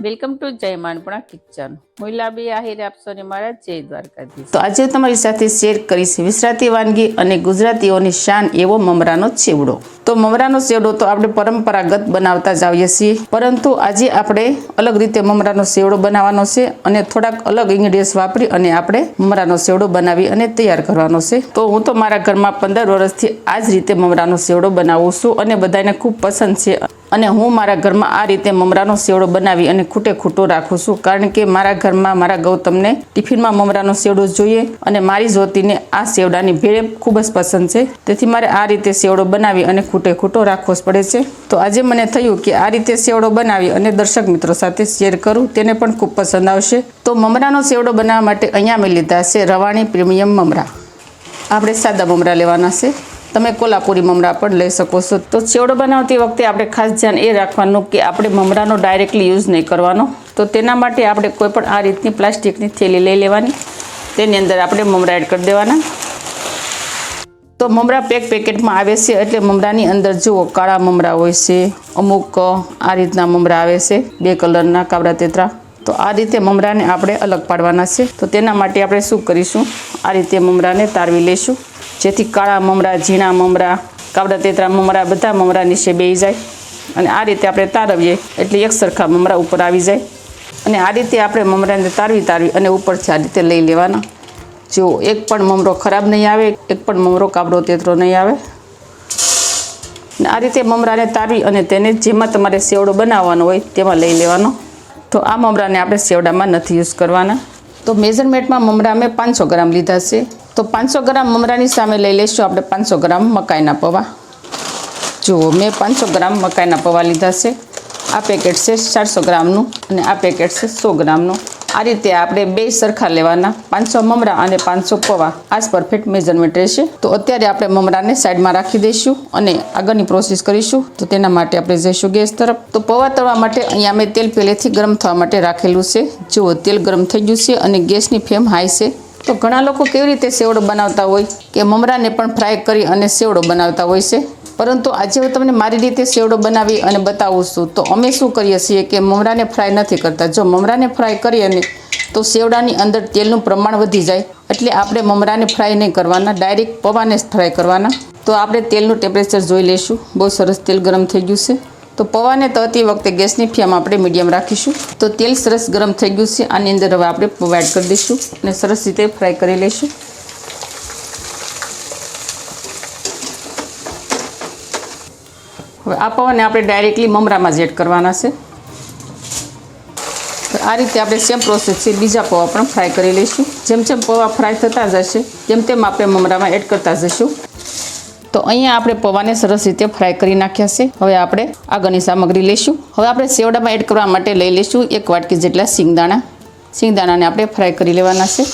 Welcome to જય માનપણા kitchen. હું લાબી આહિર આપશો ને મારા જય દ્વારકાધીશ. તો આજે તમારી સાથે શેર કરીશ વિસરાતી વાનગી અને ગુજરાતીઓની શાન એવો મમરાનો ચેવડો. તો મમરાનો ચેવડો તો આપણે પરંપરાગત બનાવતા જ આવીએ છીએ, પરંતુ આજે આપણે અલગ રીતે મમરાનો ચેવડો બનાવવાનો છે અને થોડાક અલગ ઇન્ગ્રેડિયન્ટ્સ વાપરી અને આપણે મમરાનો ચેવડો બનાવી અને તૈયાર કરવાનો છે. તો હું તો મારા ઘરમાં 15 વર્ષથી આ જ રીતે મમરાનો ચેવડો બનાવું છું અને બધાને ખૂબ પસંદ છે. અને હું મારા ઘરમાં આ રીતે મમરાનો ચેવડો બનાવી અને ખૂટે ખૂટો રાખું છું, કારણ કે મારા ઘરમાં મારા ગૌતમને ટિફિનમાં મમરાનો ચેવડો જોઈએ અને મારી જ્યોતિને આ ચેવડાની ભેળ ખૂબ જ પસંદ છે. તેથી મારે આ રીતે ચેવડો બનાવી અને ખૂટે ખૂટો રાખવો જ પડે છે. તો આજે મને થયું કે આ રીતે ચેવડો બનાવી અને દર્શક મિત્રો સાથે શેર કરું, તેને પણ ખૂબ પસંદ આવશે. તો મમરાનો ચેવડો બનાવવા માટે અહીંયા મેં લીધા છે રવાણી પ્રીમિયમ મમરા. આપણે સાદા મમરા લેવાના છે, તમે કોલ્હાપુરી મમરા પણ લઈ શકો છો. તો ચેવડો બનાવતી વખતે આપણે ખાસ ધ્યાન એ રાખવાનું કે આપણે મમરાનો ડાયરેક્ટલી યુઝ નહીં કરવાનો. તો તેના માટે આપણે કોઈ પણ આ રીતની પ્લાસ્ટિકની થેલી લઈ લેવાની, તેની અંદર આપણે મમરા એડ કરી દેવાના. તો મમરા પેકેટમાં આવે છે, એટલે મમરાની અંદર જુઓ કાળા મમરા હોય છે, અમુક આ રીતના મમરા આવે છે 2 કલરના કાબરા તેતરા. તો આ રીતે મમરાને આપણે અલગ પાડવાના છે. તો તેના માટે આપણે શું કરીશું, આ રીતે મમરાને તારવી લઈશું, જેથી કાળા મમરા, ઝીણા મમરા, કાબરા તેતરા મમરા બધા મમરા નીચે બેસી જાય. અને આ રીતે આપણે તારવીએ એટલે એક સરખા મમરા ઉપર આવી જાય. અને આ રીતે આપણે મમરાને તારવી અને ઉપરથી આ રીતે લઈ લેવાના. જો એક પણ મમરો ખરાબ નહીં આવે, એક પણ મમરો કાબરો તેતરો નહીં આવે. આ રીતે મમરાને તારવી અને તેને જેમાં તમારે સેવડો બનાવવાનો હોય તેમાં લઈ લેવાનો. તો આ મમરાને આપણે સેવડામાં નથી યુઝ કરવાના. તો મેઝરમેન્ટમાં મમરા મેં 500 ગ્રામ લીધા છે. તો 500 ગ્રામ મમરાની સામે લઈ લઈશું આપણે 500 ગ્રામ મકાઈના પૌવા. જુઓ મેં 500 ગ્રામ મકાઈના પૌવા લીધા છે. આ પેકેટ છે 400 ગ્રામનું અને આ પેકેટ છે 100 ગ્રામનું. આ રીતે આપણે 2 સરખા લેવાના, 500 મમરા અને 500 પૌવા. આ જ પરફેક્ટ મેઝરમેન્ટ રહેશે. તો અત્યારે આપણે મમરાને સાઈડમાં રાખી દઈશું અને આગળની પ્રોસેસ કરીશું. તો તેના માટે આપણે જઈશું ગેસ તરફ. તો પૌવા તળવા માટે અહીંયા મેં તેલ પહેલેથી ગરમ થવા માટે રાખેલું છે. જુઓ તેલ ગરમ થઈ ગયું છે અને ગેસની ફ્લેમ હાઈ છે. તો ઘણા લોકો કેવી રીતે સેવડો બનાવતા હોય કે મમરાને પણ ફ્રાય કરી અને સેવડો બનાવતા હોય છે, પરંતુ આજે હું તમને મારી રીતે સેવડો બનાવી અને બતાવું છું. તો અમે શું કરીએ છીએ કે મમરાને ફ્રાય નથી કરતા. જો મમરાને ફ્રાય કરીએ ને તો સેવડાની અંદર તેલનું પ્રમાણ વધી જાય, એટલે આપણે મમરાને ફ્રાય નહીં કરવાના, ડાયરેક્ટ પૌવાને જ ફ્રાય કરવાના. તો આપણે તેલનું ટેમ્પરેચર જોઈ લઈશું. બહુ સરસ તેલ ગરમ થઈ ગયું છે. તો પૌવાને તળતી વખતે ગેસની ફ્લેમ આપણે મીડિયમ રાખીશું. તો તેલ સરસ ગરમ થઈ ગયું છે. આની અંદર હવે આપણે પૌવા એડ કરી દઈશું અને સરસ રીતે ફ્રાય કરી લઈશું. હવે આ પૌવાને આપણે ડાયરેક્ટલી મમરામાં જ એડ કરવાના છે. તો આ રીતે આપણે સેમ પ્રોસેસથી બીજા પૌવા પણ ફ્રાય કરી લઈશું. જેમ જેમ પૌવા ફ્રાય થતા જશે તેમ તેમ આપણે મમરામાં એડ કરતા જઈશું. તો અહીંયા આપણે પૌવાને સરસ રીતે ફ્રાય કરી નાખ્યા છે. હવે આપણે આગળની સામગ્રી લઈશું. હવે આપણે સેવડામાં એડ કરવા માટે લઈ લઈશું 1 વાટકી જેટલા સિંગદાણા. સિંગદાણાને આપણે ફ્રાય કરી લેવાના છે.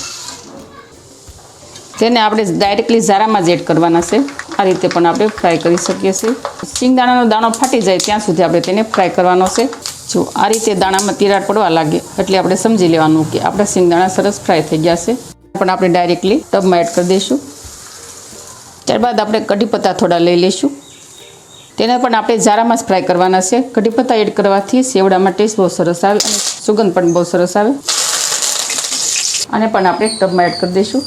તેને આપણે ડાયરેક્ટલી ઝારામાં જ એડ કરવાના છે. આ રીતે પણ આપણે ફ્રાય કરી શકીએ છીએ. સિંગદાણાનો દાણો ફાટી જાય ત્યાં સુધી આપણે તેને ફ્રાય કરવાનો છે. જો આ રીતે દાણામાં તિરાડ પડવા લાગે એટલે આપણે સમજી લેવાનું કે આપણા સિંગદાણા સરસ ફ્રાય થઈ ગયા છે. પણ આપણે ડાયરેક્ટલી ટબમાં એડ કરી દઈશું. ત્યારબાદ આપણે કઢી પત્તા થોડા લઈ લઈશું. તેને પણ આપણે ઝારામાં જ ફ્રાય કરવાના છે. કઢી પત્તા એડ કરવાથી સેવડામાં ટેસ્ટ બહુ સરસ આવે અને સુગંધ પણ બહુ સરસ આવે. આને પણ આપણે ટબમાં એડ કરી દઈશું.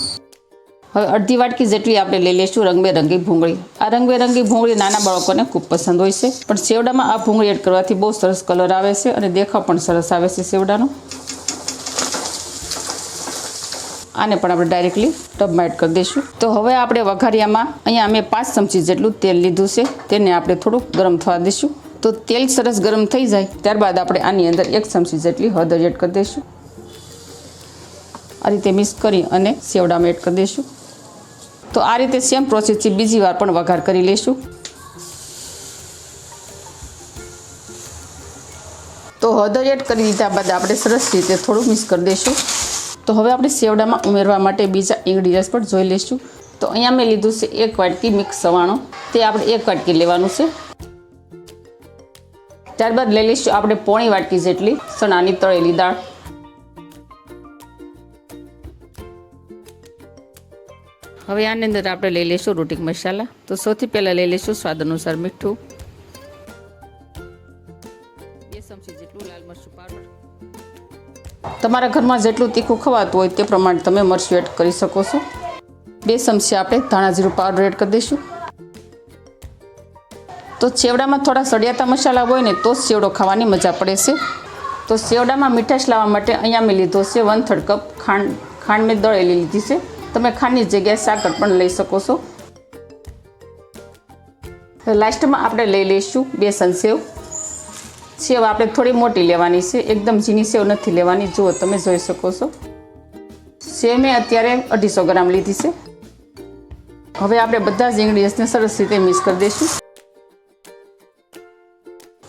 હવે અડધી વાટકી જેટલી આપણે લઈ લઈશું રંગબેરંગી ભૂંગળી. આ રંગબેરંગી ભૂંગળી નાના બાળકોને ખૂબ પસંદ હોય છે, પણ સેવડામાં આ ભૂંગળી એડ કરવાથી બહુ સરસ કલર આવે છે અને દેખાવ પણ સરસ આવે છે સેવડાનો. આને પણ આપણે ડાયરેક્ટલી ટબમાં એડ કરી દઈશું. તો હવે આપણે વઘારિયામાં અહીંયા અમે 5 ચમચી જેટલું તેલ લીધું છે, તેને આપણે થોડુંક ગરમ થવા દઈશું. તો તેલ સરસ ગરમ થઈ જાય ત્યારબાદ આપણે આની અંદર 1 ચમચી જેટલી હળદર એડ કરી દઈશું. આ રીતે મિક્સ કરી અને સેવડામાં એડ કરી દઈશું. તો આ રીતે સેમ પ્રોસેસથી બીજી વાર પણ વઘાર કરી લઈશું. તો હળદર એડ કરી દીધા બાદ આપણે સરસ રીતે થોડું મિક્સ કરી દઈશું. તો હવે આપણે સેવડામાં ઉમેરવા માટે બીજા ઇન્ગ્રીડિયન્ટ્સ પણ જોઈ લઈશું. તો અહીંયા મેં લીધું છે 1 વાટકી મિક્સ સવાણું, તે આપણે 1 વાટકી લેવાનું છે. ત્યારબાદ લઈ લઈશું આપણે પોણી વાટકી જેટલી ચણાની તળેલી દાળ. હવે આની અંદર આપણે લઈ લઈશું રોટી મસાલા. તો સૌથી પહેલાં લઈ લઈશું સ્વાદ અનુસાર મીઠું, 2 ચમચી જેટલું લાલ મરચું પાવડર, તમારા ઘરમાં જેટલું તીખું ખવાતું હોય તે પ્રમાણે તમે મરચું એડ કરી શકો છો. 2 ચમચી આપણે ધાણા જીરું પાવડર એડ કરી દઈશું. તો સેવડામાં થોડા સળિયાતા મસાલા હોય ને તો જ સેવડો ખાવાની મજા પડે છે. તો સેવડામાં મીઠાશ લાવવા માટે અહીંયા મેં લીધો છે 1/3 કપ ખાંડ મેં દળેલી લીધી છે. તમે ખાંડની જગ્યાએ સાકર પણ લઈ શકો છો. લાસ્ટમાં આપણે લઈ લઈશું બેસન સેવ. સેવ આપણે થોડી મોટી લેવાની છે, એકદમ ઝીણી સેવ નથી લેવાની. જુઓ તમે જોઈ શકો છો. સેવ મેં અત્યારે 250 ગ્રામ લીધી છે. હવે આપણે બધા જ ઇન્ગ્રીડિયન્ટ્સને સરસ રીતે મિક્સ કરી દઈશું.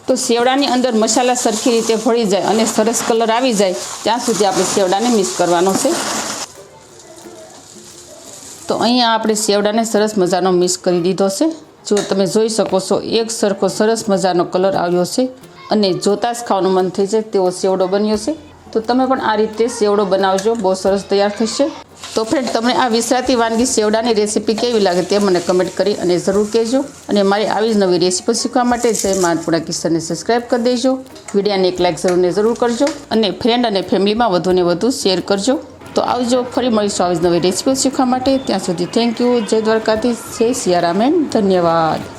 તો સેવડાની અંદર મસાલા સરખી રીતે ભળી જાય અને સરસ કલર આવી જાય ત્યાં સુધી આપણે સેવડાને મિક્સ કરવાનો છે. તો અહીંયા આપણે સેવડાને સરસ મજાનો મિક્સ કરી દીધો છે. જો તમે જોઈ શકો છો એક સરખો સરસ મજાનો કલર આવ્યો છે અને જોતાં જ ખાવાનું મન થઈ જાય તેવો સેવડો બન્યો છે. તો તમે પણ આ રીતે સેવડો બનાવજો, બહુ સરસ તૈયાર થશે. તો ફ્રેન્ડ, તમને આ વિસરાતી વાનગી સેવડાની રેસીપી કેવી લાગે તે મને કમેન્ટ કરી અને જરૂર કહેજો. અને મારી આવી જ નવી રેસીપી શીખવા માટે જય મા અન્નપૂર્ણા કિચનને સબસ્ક્રાઈબ કરી દેજો. વિડીયોને એક લાઇક જરૂર કરજો અને ફ્રેન્ડ અને ફેમિલીમાં વધુને વધુ શેર કરજો. તો આવજો, ફરી મળીશું આવી જ નવી રેસીપી શીખવા માટે. ત્યાં સુધી થેન્ક યુ. જય દ્વારકાધીશ, જય સિયારામ, ધન્યવાદ.